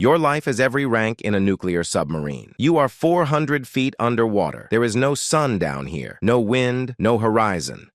Your life is every rank in a nuclear submarine. You are 400 feet underwater. There is no sun down here, no wind, no horizon.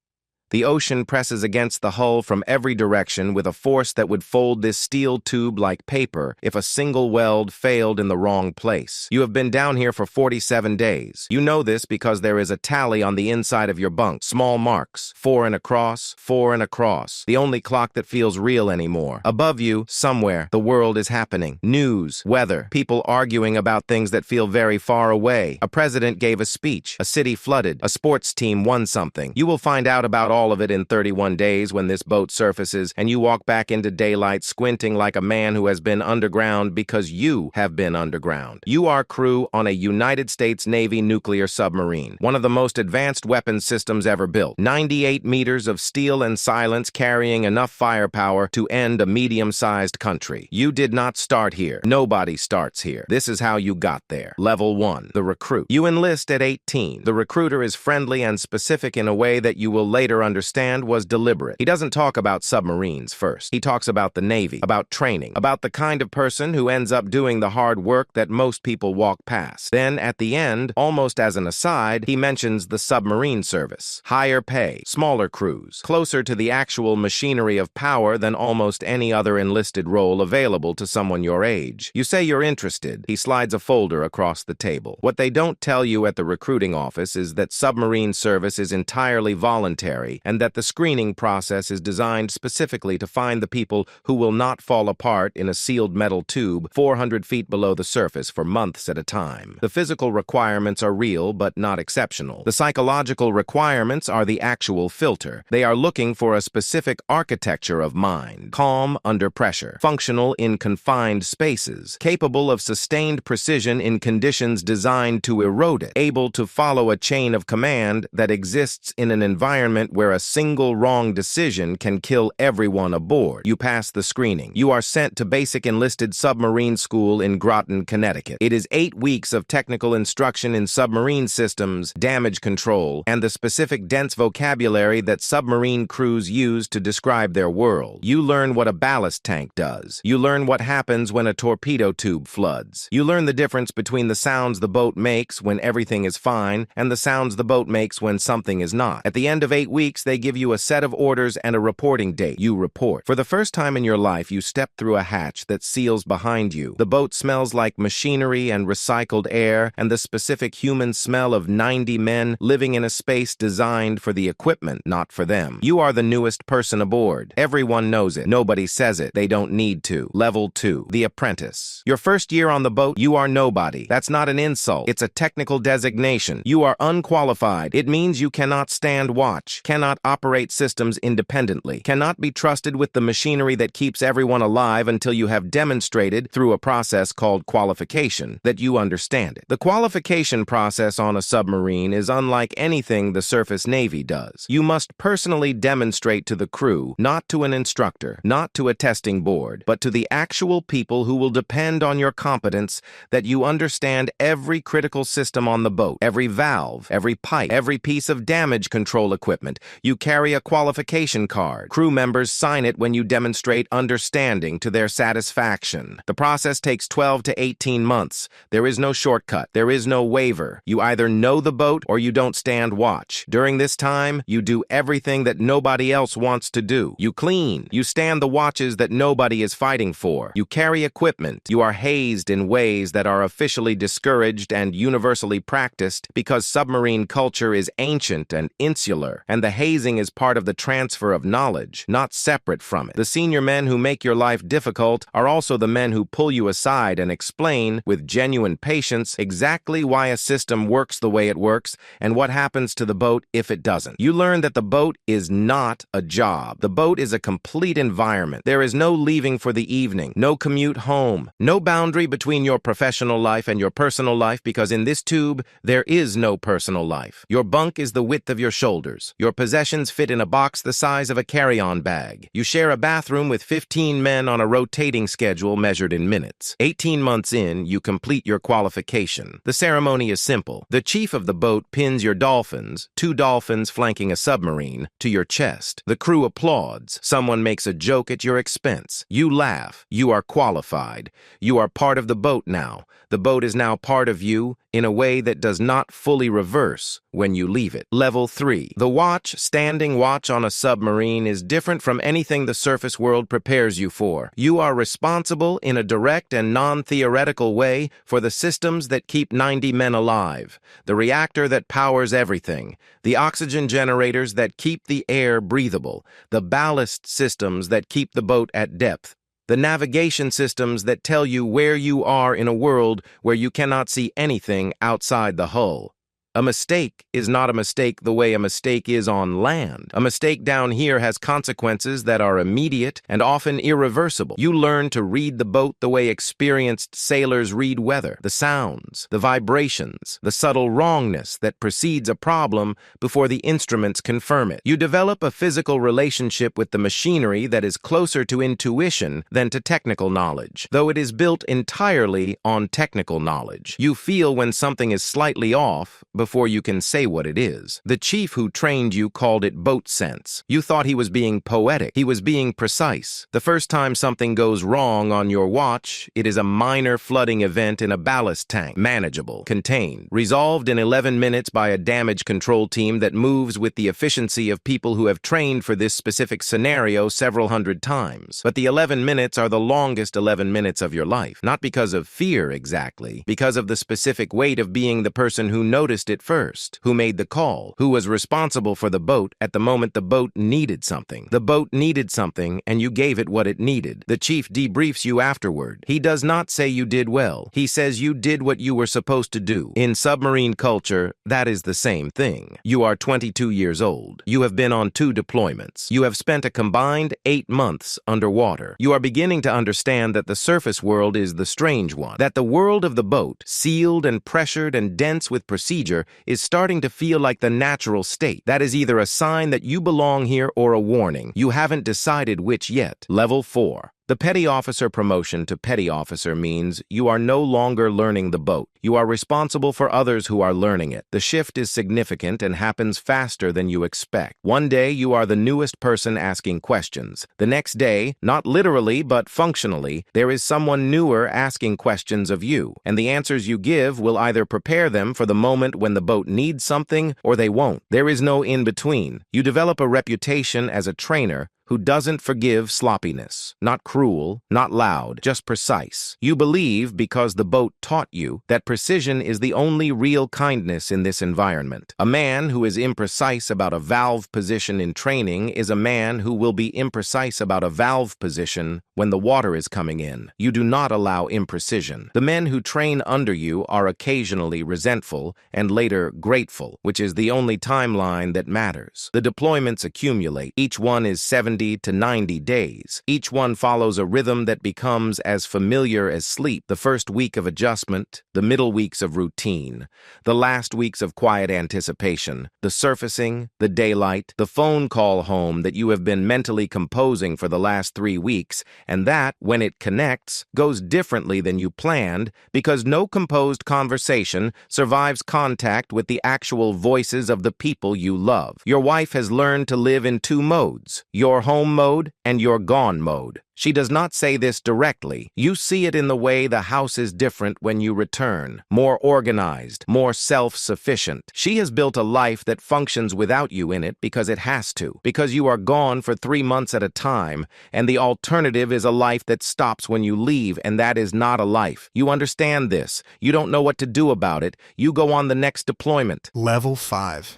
The ocean presses against the hull from every direction with a force that would fold this steel tube like paper if a single weld failed in the wrong place. You have been down here for 47 days. You know this because there is a tally on the inside of your bunk. Small marks. 4 and across, 4 and across. The only clock that feels real anymore. Above you, somewhere, the world is happening. News, weather, people arguing about things that feel very far away. A president gave a speech. A city flooded. A sports team won something. You will find out about all of it in 31 days when this boat surfaces and you walk back into daylight squinting like a man who has been underground because you have been underground. You are crew on a United States Navy nuclear submarine, one of the most advanced weapons systems ever built. 98 meters of steel and silence carrying enough firepower to end a medium-sized country. You did not start here. Nobody starts here. This is how you got there. Level 1, the recruit. You enlist at 18. The recruiter is friendly and specific in a way that you will later understand was deliberate. He doesn't talk about submarines first. He talks about the Navy, about training, about the kind of person who ends up doing the hard work that most people walk past. Then, at the end, almost as an aside, he mentions the submarine service. Higher pay, smaller crews, closer to the actual machinery of power than almost any other enlisted role available to someone your age. You say you're interested. He slides a folder across the table. What they don't tell you at the recruiting office is that submarine service is entirely voluntary and that the screening process is designed specifically to find the people who will not fall apart in a sealed metal tube 400 feet below the surface for months at a time. The physical requirements are real but not exceptional. The psychological requirements are the actual filter. They are looking for a specific architecture of mind, calm under pressure, functional in confined spaces, capable of sustained precision in conditions designed to erode it, able to follow a chain of command that exists in an environment where a single wrong decision can kill everyone aboard. You pass the screening. You are sent to basic enlisted submarine school in Groton, Connecticut. It is 8 weeks of technical instruction in submarine systems, damage control, and the specific dense vocabulary that submarine crews use to describe their world. You learn what a ballast tank does. You learn what happens when a torpedo tube floods. You learn the difference between the sounds the boat makes when everything is fine and the sounds the boat makes when something is not. At the end of 8 weeks, they give you a set of orders and a reporting date. You report. For the first time in your life, you step through a hatch that seals behind you. The boat smells like machinery and recycled air and the specific human smell of 90 men living in a space designed for the equipment, not for them. You are the newest person aboard. Everyone knows it. Nobody says it. They don't need to. Level 2, the apprentice. Your first year on the boat, you are nobody. That's not an insult. It's a technical designation. You are unqualified. It means you cannot stand watch, cannot operate systems independently, cannot be trusted with the machinery that keeps everyone alive until you have demonstrated, through a process called qualification, that you understand it. The qualification process on a submarine is unlike anything the surface Navy does. You must personally demonstrate to the crew, not to an instructor, not to a testing board, but to the actual people who will depend on your competence, that you understand every critical system on the boat, every valve, every pipe, every piece of damage control equipment. You carry a qualification card. Crew members sign it when you demonstrate understanding to their satisfaction. The process takes 12 to 18 months. There is no shortcut. There is no waiver. You either know the boat or you don't stand watch. During this time, you do everything that nobody else wants to do. You clean. You stand the watches that nobody is fighting for. You carry equipment. You are hazed in ways that are officially discouraged and universally practiced because submarine culture is ancient and insular, and the hazing is part of the transfer of knowledge, not separate from it. The senior men who make your life difficult are also the men who pull you aside and explain, with genuine patience, exactly why a system works the way it works and what happens to the boat if it doesn't. You learn that the boat is not a job. The boat is a complete environment. There is no leaving for the evening, no commute home, no boundary between your professional life and your personal life, because in this tube, there is no personal life. Your bunk is the width of your shoulders. Your possessions possessions fit in a box the size of a carry-on bag. You share a bathroom with 15 men on a rotating schedule measured in minutes. 18 months in, you complete your qualification. The ceremony is simple. The chief of the boat pins your dolphins, 2 dolphins flanking a submarine, to your chest. The crew applauds. Someone makes a joke at your expense. You laugh. You are qualified. You are part of the boat now. The boat is now part of you in a way that does not fully reverse when you leave it. Level 3. The watch, standing watch on a submarine, is different from anything the surface world prepares you for. You are responsible in a direct and non-theoretical way for the systems that keep 90 men alive, the reactor that powers everything, the oxygen generators that keep the air breathable, the ballast systems that keep the boat at depth, the navigation systems that tell you where you are in a world where you cannot see anything outside the hull. A mistake is not a mistake the way a mistake is on land. A mistake down here has consequences that are immediate and often irreversible. You learn to read the boat the way experienced sailors read weather, the sounds, the vibrations, the subtle wrongness that precedes a problem before the instruments confirm it. You develop a physical relationship with the machinery that is closer to intuition than to technical knowledge, though it is built entirely on technical knowledge. You feel when something is slightly off before you can say what it is. The chief who trained you called it boat sense. You thought he was being poetic. He was being precise. The first time something goes wrong on your watch, it is a minor flooding event in a ballast tank. Manageable, contained, resolved in 11 minutes by a damage control team that moves with the efficiency of people who have trained for this specific scenario several hundred times. But the 11 minutes are the longest 11 minutes of your life. Not because of fear exactly, because of the specific weight of being the person who noticed it first, who made the call, who was responsible for the boat at the moment the boat needed something. The boat needed something, and you gave it what it needed. The chief debriefs you afterward. He does not say you did well. He says you did what you were supposed to do. In submarine culture, that is the same thing. You are 22 years old. You have been on 2 deployments. You have spent a combined 8 months underwater. You are beginning to understand that the surface world is the strange one, that the world of the boat, sealed and pressured and dense with procedure, is starting to feel like the natural state. That is either a sign that you belong here or a warning. You haven't decided which yet. Level 4. The petty officer promotion to petty officer means you are no longer learning the boat. You are responsible for others who are learning it. The shift is significant and happens faster than you expect. One day you are the newest person asking questions. The next day, not literally but functionally, there is someone newer asking questions of you, and the answers you give will either prepare them for the moment when the boat needs something or they won't. There is no in-between. You develop a reputation as a trainer who doesn't forgive sloppiness. Not cruel, not loud, just precise. You believe, because the boat taught you, that precision is the only real kindness in this environment. A man who is imprecise about a valve position in training is a man who will be imprecise about a valve position when the water is coming in. You do not allow imprecision. The men who train under you are occasionally resentful and later grateful, which is the only timeline that matters. The deployments accumulate. Each one is 70 to 90 days. Each one follows a rhythm that becomes as familiar as sleep. The first week of adjustment, the middle weeks of routine, the last weeks of quiet anticipation, the surfacing, the daylight, the phone call home that you have been mentally composing for the last 3 weeks, and that, when it connects, goes differently than you planned because no composed conversation survives contact with the actual voices of the people you love. Your wife has learned to live in 2 modes, your home mode and your gone mode. She does not say this directly. You see it in the way the house is different when you return, more organized, more self-sufficient. She has built a life that functions without you in it because it has to, because you are gone for 3 months at a time, and the alternative is a life that stops when you leave, and that is not a life. You understand this. You don't know what to do about it. You go on the next deployment. Level 5.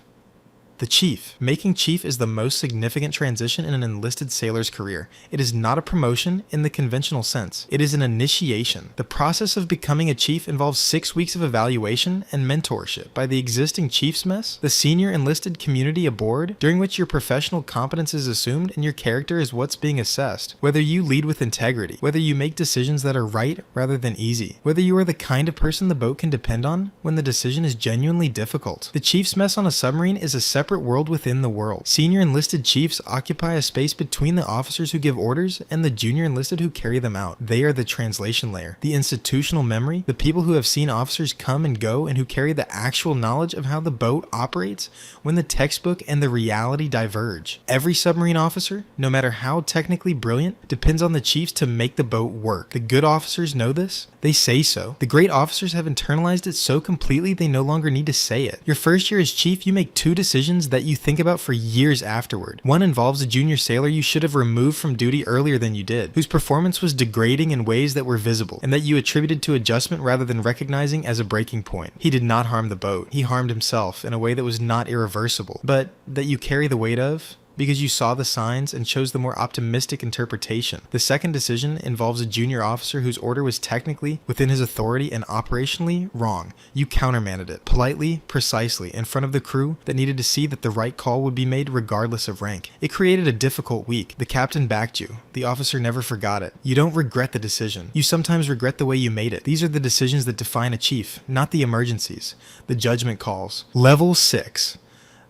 The Chief. Making Chief is the most significant transition in an enlisted sailor's career. It is not a promotion in the conventional sense. It is an initiation. The process of becoming a Chief involves 6 weeks of evaluation and mentorship by the existing Chief's Mess, the senior enlisted community aboard, during which your professional competence is assumed and your character is what's being assessed. Whether you lead with integrity, whether you make decisions that are right rather than easy, whether you are the kind of person the boat can depend on when the decision is genuinely difficult. The Chief's Mess on a submarine is a separate separate world within the world. Senior enlisted chiefs occupy a space between the officers who give orders and the junior enlisted who carry them out. They are the translation layer, the institutional memory, the people who have seen officers come and go and who carry the actual knowledge of how the boat operates when the textbook and the reality diverge. Every submarine officer, no matter how technically brilliant, depends on the chiefs to make the boat work. The good officers know this. They say so. The great officers have internalized it so completely they no longer need to say it. Your first year as chief, you make two decisions that you think about for years afterward. One involves a junior sailor you should have removed from duty earlier than you did, whose performance was degrading in ways that were visible, and that you attributed to adjustment rather than recognizing as a breaking point. He did not harm the boat. He harmed himself in a way that was not irreversible, but that you carry the weight of because you saw the signs and chose the more optimistic interpretation. The second decision involves a junior officer whose order was technically within his authority and operationally wrong. You countermanded it, politely, precisely, in front of the crew that needed to see that the right call would be made regardless of rank. It created a difficult week. The captain backed you. The officer never forgot it. You don't regret the decision. You sometimes regret the way you made it. These are the decisions that define a chief, not the emergencies, the judgment calls. Level 6.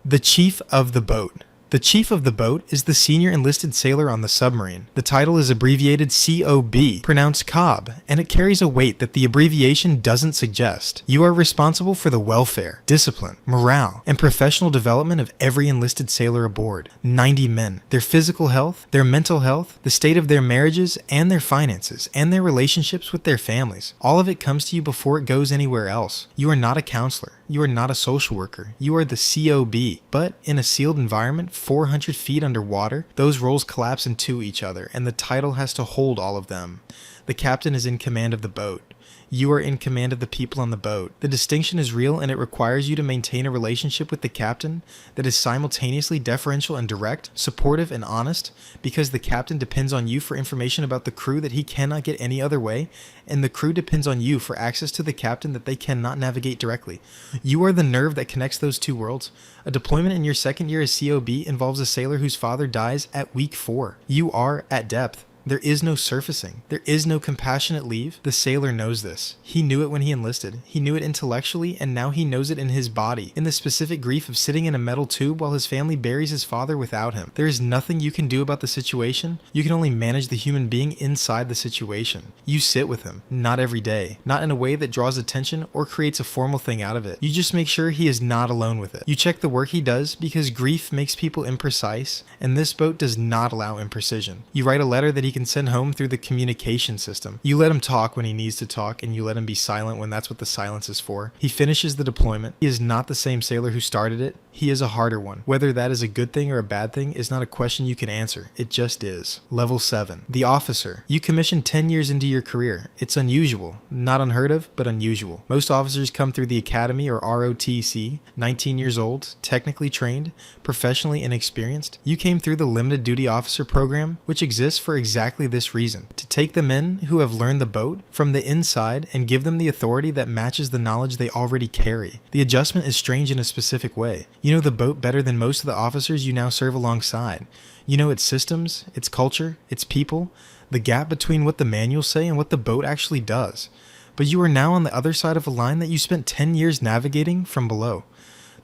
The chief of the boat. The chief of the boat is the senior enlisted sailor on the submarine. The title is abbreviated COB, pronounced Cobb, and it carries a weight that the abbreviation doesn't suggest. You are responsible for the welfare, discipline, morale, and professional development of every enlisted sailor aboard. 90 men. Their physical health, their mental health, the state of their marriages and their finances, and their relationships with their families. All of it comes to you before it goes anywhere else. You are not a counselor. You are not a social worker. You are the COB. But in a sealed environment, 400 feet underwater, those roles collapse into each other, and the title has to hold all of them. The captain is in command of the boat. You are in command of the people on the boat. The distinction is real, and it requires you to maintain a relationship with the captain that is simultaneously deferential and direct, supportive and honest, because the captain depends on you for information about the crew that he cannot get any other way, and the crew depends on you for access to the captain that they cannot navigate directly. You are the nerve that connects those two worlds. A deployment in your second year as COB involves a sailor whose father dies at week 4. You are at depth. There is no surfacing. There is no compassionate leave. The sailor knows this. He knew it when he enlisted. He knew it intellectually, and now he knows it in his body, in the specific grief of sitting in a metal tube while his family buries his father without him. There is nothing you can do about the situation. You can only manage the human being inside the situation. You sit with him, not every day, not in a way that draws attention or creates a formal thing out of it. You just make sure he is not alone with it. You check the work he does because grief makes people imprecise, and this boat does not allow imprecision. You write a letter that he can send home through the communication system. You let him talk when he needs to talk, and you let him be silent when that's what the silence is for. He finishes the deployment. He is not the same sailor who started it. He is a harder one. Whether that is a good thing or a bad thing is not a question you can answer. It just is. Level 7. The officer. You commissioned 10 years into your career. It's unusual. Not unheard of, but unusual. Most officers come through the academy or ROTC, 19 years old, technically trained, professionally inexperienced. You came through the limited duty officer program, which exists for exactly this reason. To take the men who have learned the boat from the inside and give them the authority that matches the knowledge they already carry. The adjustment is strange in a specific way. You know the boat better than most of the officers you now serve alongside. You know its systems, its culture, its people, the gap between what the manuals say and what the boat actually does. But you are now on the other side of a line that you spent 10 years navigating from below.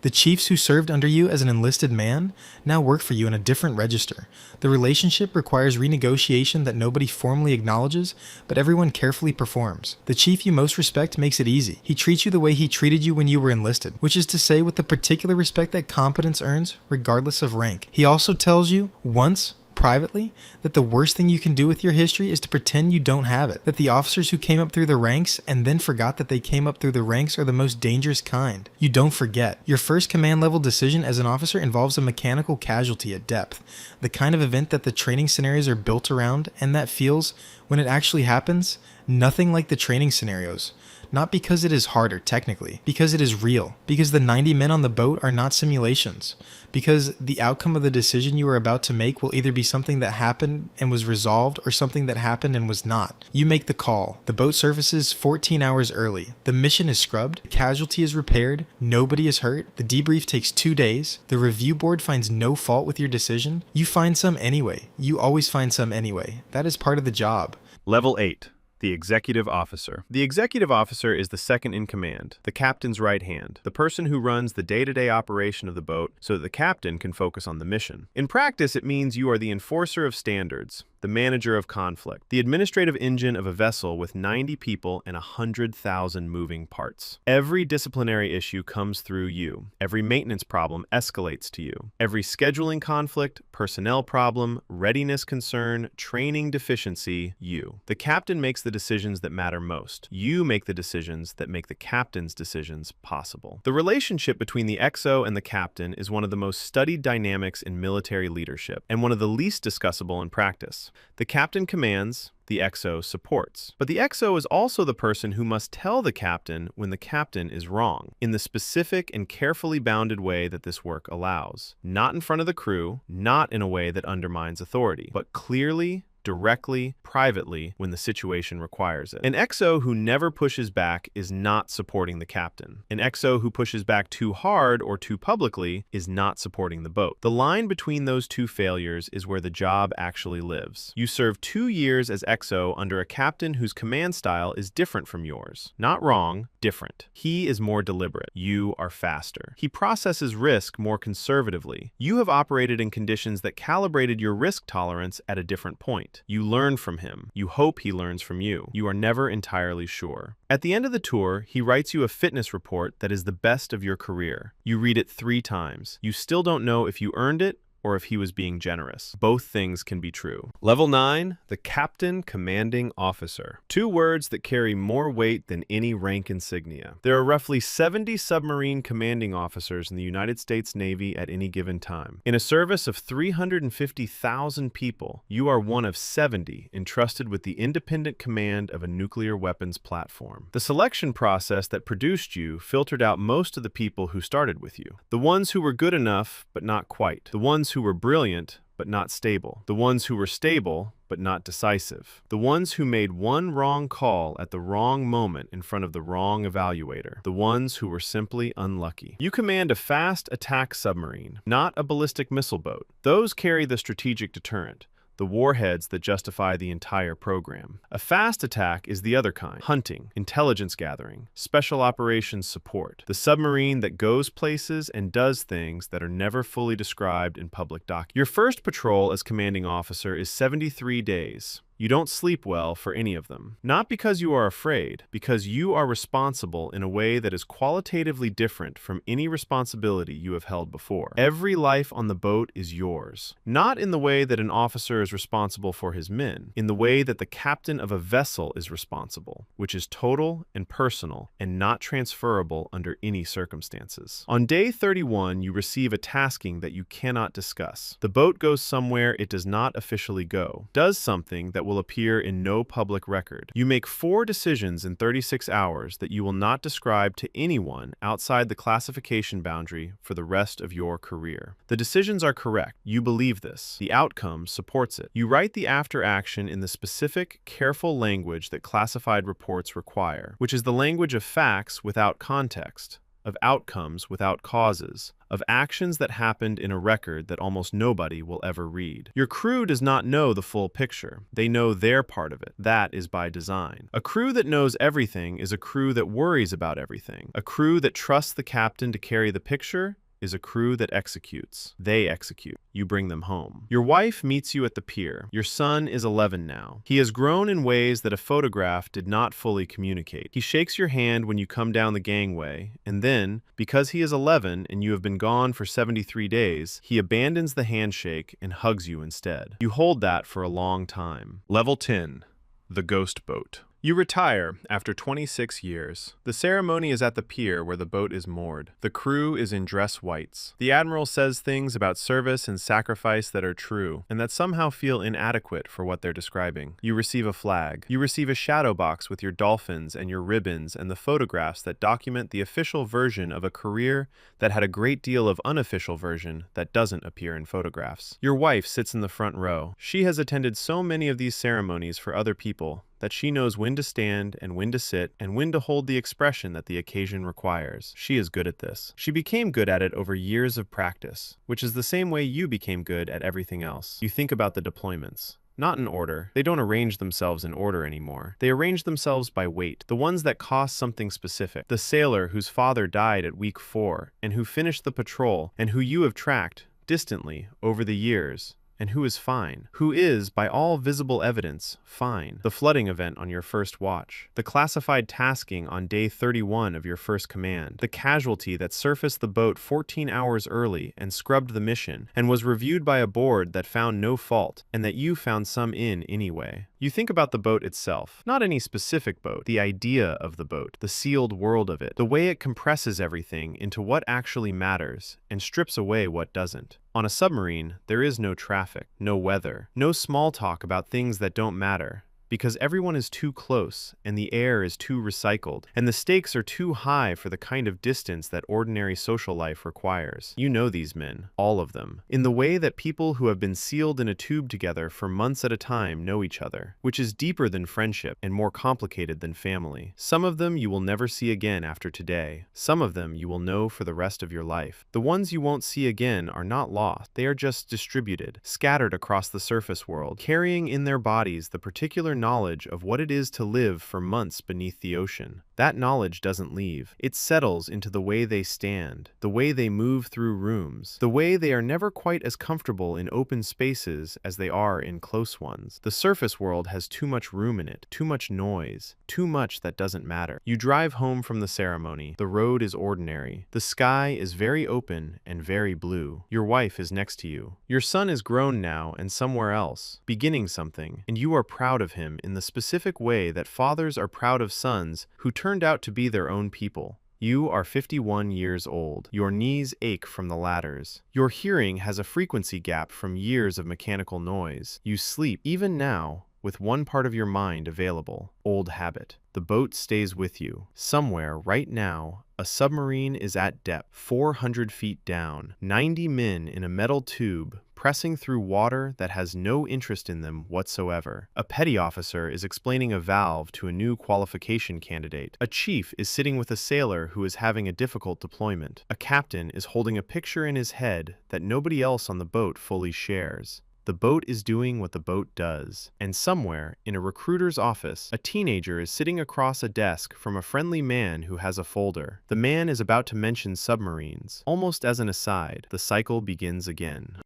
The chiefs who served under you as an enlisted man now work for you in a different register. The relationship requires renegotiation that nobody formally acknowledges, but everyone carefully performs. The chief you most respect makes it easy. He treats you the way he treated you when you were enlisted, which is to say with the particular respect that competence earns, regardless of rank. He also tells you, once, privately, that the worst thing you can do with your history is to pretend you don't have it. That the officers who came up through the ranks and then forgot that they came up through the ranks are the most dangerous kind. You don't forget. Your first command level decision as an officer involves a mechanical casualty at depth, the kind of event that the training scenarios are built around and that feels, when it actually happens, nothing like the training scenarios. Not because it is harder, technically, because it is real, because the 90 men on the boat are not simulations, because the outcome of the decision you are about to make will either be something that happened and was resolved or something that happened and was not. You make the call. The boat surfaces 14 hours early. The mission is scrubbed, the casualty is repaired, nobody is hurt, the debrief takes 2 days, the review board finds no fault with your decision. You find some anyway. You always find some anyway. That is part of the job. Level 8. The executive officer. The executive officer is the second in command, the captain's right hand, the person who runs the day-to-day operation of the boat so that the captain can focus on the mission. In practice, it means you are the enforcer of standards, the manager of conflict, the administrative engine of a vessel with 90 people and 100,000 moving parts. Every disciplinary issue comes through you. Every maintenance problem escalates to you. Every scheduling conflict, personnel problem, readiness concern, training deficiency, you. The captain makes the decisions that matter most. You make the decisions that make the captain's decisions possible. The relationship between the XO and the captain is one of the most studied dynamics in military leadership and one of the least discussable in practice. The captain commands, the XO supports. But the XO is also the person who must tell the captain when the captain is wrong, in the specific and carefully bounded way that this work allows. Not in front of the crew, not in a way that undermines authority, but clearly, directly, privately, when the situation requires it. An XO who never pushes back is not supporting the captain. An XO who pushes back too hard or too publicly is not supporting the boat. The line between those two failures is where the job actually lives. You serve 2 years as XO under a captain whose command style is different from yours. Not wrong, different. He is more deliberate. You are faster. He processes risk more conservatively. You have operated in conditions that calibrated your risk tolerance at a different point. You learn from him. You hope he learns from you. You are never entirely sure. At the end of the tour, he writes you a fitness report that is the best of your career. You read it 3 times. You still don't know if you earned it or if he was being generous. Both things can be true. Level 9, the Captain Commanding Officer. 2 words that carry more weight than any rank insignia. There are roughly 70 submarine commanding officers in the United States Navy at any given time. In a service of 350,000 people, you are one of 70 entrusted with the independent command of a nuclear weapons platform. The selection process that produced you filtered out most of the people who started with you. The ones who were good enough, but not quite. The ones who were brilliant, but not stable. The ones who were stable, but not decisive. The ones who made one wrong call at the wrong moment in front of the wrong evaluator. The ones who were simply unlucky. You command a fast attack submarine, not a ballistic missile boat. Those carry the strategic deterrent, the warheads that justify the entire program. A fast attack is the other kind: hunting, intelligence gathering, special operations support, the submarine that goes places and does things that are never fully described in public documents. Your first patrol as commanding officer is 73 days. You don't sleep well for any of them. Not because you are afraid, because you are responsible in a way that is qualitatively different from any responsibility you have held before. Every life on the boat is yours. Not in the way that an officer is responsible for his men, in the way that the captain of a vessel is responsible, which is total and personal and not transferable under any circumstances. On day 31, you receive a tasking that you cannot discuss. The boat goes somewhere it does not officially go, does something that will appear in no public record. You make 4 decisions in 36 hours that you will not describe to anyone outside the classification boundary for the rest of your career. The decisions are correct. You believe this. The outcome supports it. You write the after action in the specific, careful language that classified reports require, which is the language of facts without context, of outcomes without causes, of actions that happened in a record that almost nobody will ever read. Your crew does not know the full picture. They know their part of it. That is by design. A crew that knows everything is a crew that worries about everything. A crew that trusts the captain to carry the picture is a crew that executes. They execute. You bring them home. Your wife meets you at the pier. Your son is 11 now. He has grown in ways that a photograph did not fully communicate. He shakes your hand when you come down the gangway, and then, because he is 11 and you have been gone for 73 days, he abandons the handshake and hugs you instead. You hold that for a long time. Level 10. The Ghost Boat. You retire after 26 years. The ceremony is at the pier where the boat is moored. The crew is in dress whites. The admiral says things about service and sacrifice that are true, and that somehow feel inadequate for what they're describing. You receive a flag. You receive a shadow box with your dolphins and your ribbons and the photographs that document the official version of a career that had a great deal of unofficial version that doesn't appear in photographs. Your wife sits in the front row. She has attended so many of these ceremonies for other people that she knows when to stand and when to sit and when to hold the expression that the occasion requires. She is good at this. She became good at it over years of practice, which is the same way you became good at everything else. You think about the deployments. Not in order. They don't arrange themselves in order anymore. They arrange themselves by weight, the ones that cost something specific. The sailor whose father died at week 4, and who finished the patrol, and who you have tracked, distantly, over the years. And who is fine? Who is, by all visible evidence, fine? The flooding event on your first watch. The classified tasking on day 31 of your first command. The casualty that surfaced the boat 14 hours early and scrubbed the mission, and was reviewed by a board that found no fault, and that you found some in anyway. You think about the boat itself, not any specific boat, the idea of the boat, the sealed world of it, the way it compresses everything into what actually matters and strips away what doesn't. On a submarine, there is no traffic, no weather, no small talk about things that don't matter, because everyone is too close, and the air is too recycled, and the stakes are too high for the kind of distance that ordinary social life requires. You know these men, all of them, in the way that people who have been sealed in a tube together for months at a time know each other, which is deeper than friendship and more complicated than family. Some of them you will never see again after today. Some of them you will know for the rest of your life. The ones you won't see again are not lost. They are just distributed, scattered across the surface world, carrying in their bodies the particular knowledge of what it is to live for months beneath the ocean. That knowledge doesn't leave. It settles into the way they stand, the way they move through rooms, the way they are never quite as comfortable in open spaces as they are in close ones. The surface world has too much room in it, too much noise, too much that doesn't matter. You drive home from the ceremony. The road is ordinary. The sky is very open and very blue. Your wife is next to you. Your son is grown now and somewhere else, beginning something, and you are proud of him in the specific way that fathers are proud of sons who turned out to be their own people. You are 51 years old. Your knees ache from the ladders. Your hearing has a frequency gap from years of mechanical noise. You sleep, even now, with one part of your mind available. Old habit. The boat stays with you. Somewhere, right now, a submarine is at depth, 400 feet down. 90 men in a metal tube, pressing through water that has no interest in them whatsoever. A petty officer is explaining a valve to a new qualification candidate. A chief is sitting with a sailor who is having a difficult deployment. A captain is holding a picture in his head that nobody else on the boat fully shares. The boat is doing what the boat does. And somewhere, in a recruiter's office, a teenager is sitting across a desk from a friendly man who has a folder. The man is about to mention submarines. Almost as an aside, the cycle begins again.